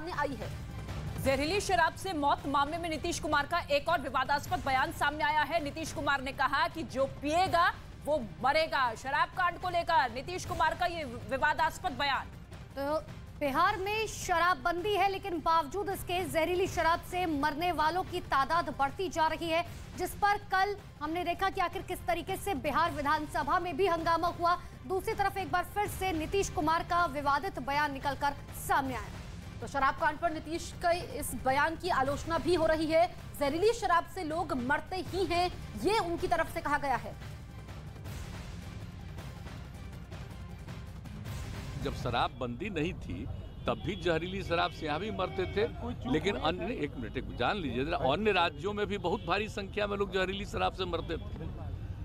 सामने आई है। जहरीली शराब से मौत मामले में नीतीश कुमार का एक और विवादास्पद बयान सामने आया है। नीतीश कुमार ने कहा कि जो पिएगा वो मरेगा। शराब कांड को लेकर नीतीश कुमार का ये विवादास्पद बयान। तो बिहार में शराबबंदी है, लेकिन बावजूद इसके जहरीली शराब से मरने वालों की तादाद बढ़ती जा रही है, जिस पर कल हमने देखा कि आखिर किस तरीके से बिहार विधानसभा में भी हंगामा हुआ। दूसरी तरफ एक बार फिर से नीतीश कुमार का विवादित बयान निकलकर सामने आया। तो शराब कांड पर नीतीश का इस बयान की आलोचना भी हो रही है। जहरीली शराब से लोग मरते ही हैं, ये उनकी तरफ से कहा गया है। जब शराब बंदी नहीं थी तब भी जहरीली शराब से यहाँ भी मरते थे, लेकिन अन्य एक मिनट जान लीजिए जरा, अन्य राज्यों में भी बहुत भारी संख्या में लोग जहरीली शराब से मरते थे।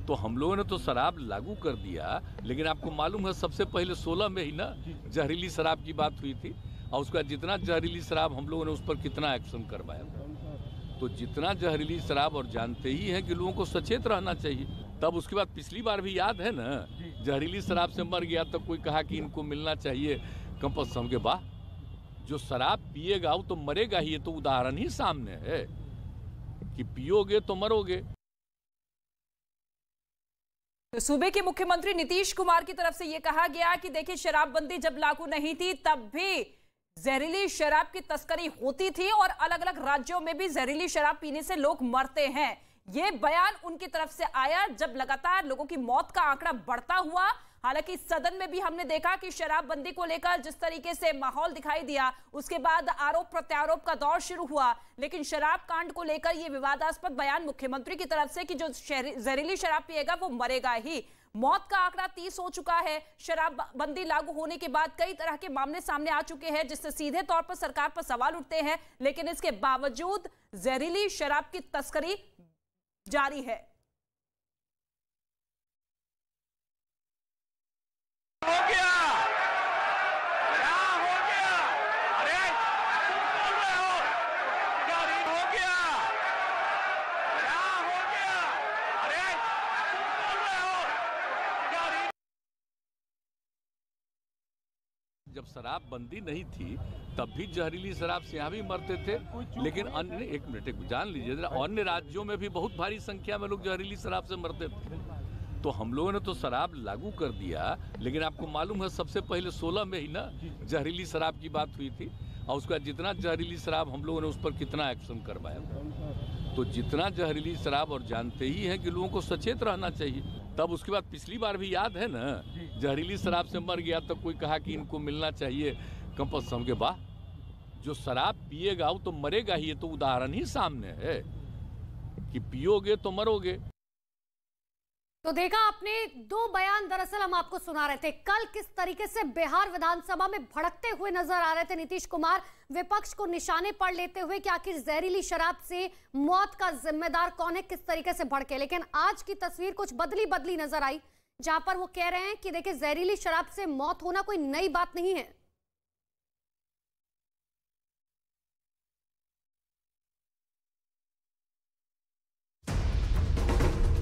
तो हम लोगों ने तो शराब लागू कर दिया, लेकिन आपको मालूम है सबसे पहले 16 में ही ना जहरीली शराब की बात हुई थी, और उसका जितना जहरीली शराब हम लोगों ने उस पर कितना एक्शन करवाया। तो जितना जहरीली शराब, और जानते ही हैं कि लोगों को सचेत रहना चाहिए। तब उसके बाद पिछली बार भी याद है ना, जहरीली शराब से मर गया तब कोई कहा कि इनको मिलना चाहिए कंपल्सरी। हम के वाह, जो शराब पिएगा वो तो मरेगा ही। ये तो उदाहरण ही सामने है कि पियोगे तो मरोगे। तो सूबे के मुख्यमंत्री नीतीश कुमार की तरफ से यह कहा गया कि देखिए शराबबंदी जब लागू नहीं थी तब भी जहरीली शराब की तस्करी होती थी और अलग अलग राज्यों में भी जहरीली शराब पीने से लोग मरते हैं। ये बयान उनकी तरफ से आया जब लगातार लोगों की मौत का आंकड़ा बढ़ता हुआ। हालांकि सदन में भी हमने देखा कि शराबबंदी को लेकर जिस तरीके से माहौल दिखाई दिया, उसके बाद आरोप प्रत्यारोप का दौर शुरू हुआ। लेकिन शराब कांड को लेकर यह विवादास्पद बयान मुख्यमंत्री की तरफ से कि जो जहरीली शराब पिएगा वो मरेगा ही। मौत का आंकड़ा 30 हो चुका है। शराबबंदी लागू होने के बाद कई तरह के मामले सामने आ चुके हैं, जिससे सीधे तौर पर सरकार पर सवाल उठते हैं। लेकिन इसके बावजूद जहरीली शराब की तस्करी जारी है। हो गया, क्या हो गया? अरे तुम बोल रहे हो, क्या हो गया? क्या हो गया? अरे तुम बोल रहे हो, क्या? जब शराब बंदी नहीं थी तब भी जहरीली शराब से यहाँ भी मरते थे, लेकिन अन्य एक मिनट जान लीजिए जरा, अन्य राज्यों में भी बहुत भारी संख्या में लोग जहरीली शराब से मरते थे। तो हम लोगों ने तो शराब लागू कर दिया, लेकिन आपको मालूम है सबसे पहले 16 में ही ना जहरीली शराब की बात हुई थी, और उसका जितना जहरीली शराब हम लोगों ने उस पर कितना एक्शन करवाया। तो जितना जहरीली शराब, और जानते ही हैं कि लोगों को सचेत रहना चाहिए। तब उसके बाद पिछली बार भी याद है ना, जहरीली शराब से मर गया तब कोई कहा कि इनको मिलना चाहिए कंपल्सरी। हम के वाह, जो शराब पिएगा वो तो मरेगा ही। ये तो उदाहरण ही सामने है कि पियोगे तो मरोगे। तो देखा आपने, दो बयान दरअसल हम आपको सुना रहे थे। कल किस तरीके से बिहार विधानसभा में भड़कते हुए नजर आ रहे थे नीतीश कुमार, विपक्ष को निशाने पर लेते हुए कि आखिर जहरीली शराब से मौत का जिम्मेदार कौन है, किस तरीके से भड़के। लेकिन आज की तस्वीर कुछ बदली नजर आई, जहां पर वो कह रहे हैं कि देखिए जहरीली शराब से मौत होना कोई नई बात नहीं है।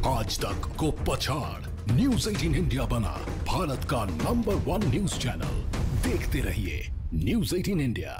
आज तक को पछाड़ न्यूज़ 18 इंडिया बना भारत का नंबर 1 न्यूज चैनल। देखते रहिए न्यूज़ 18 इंडिया।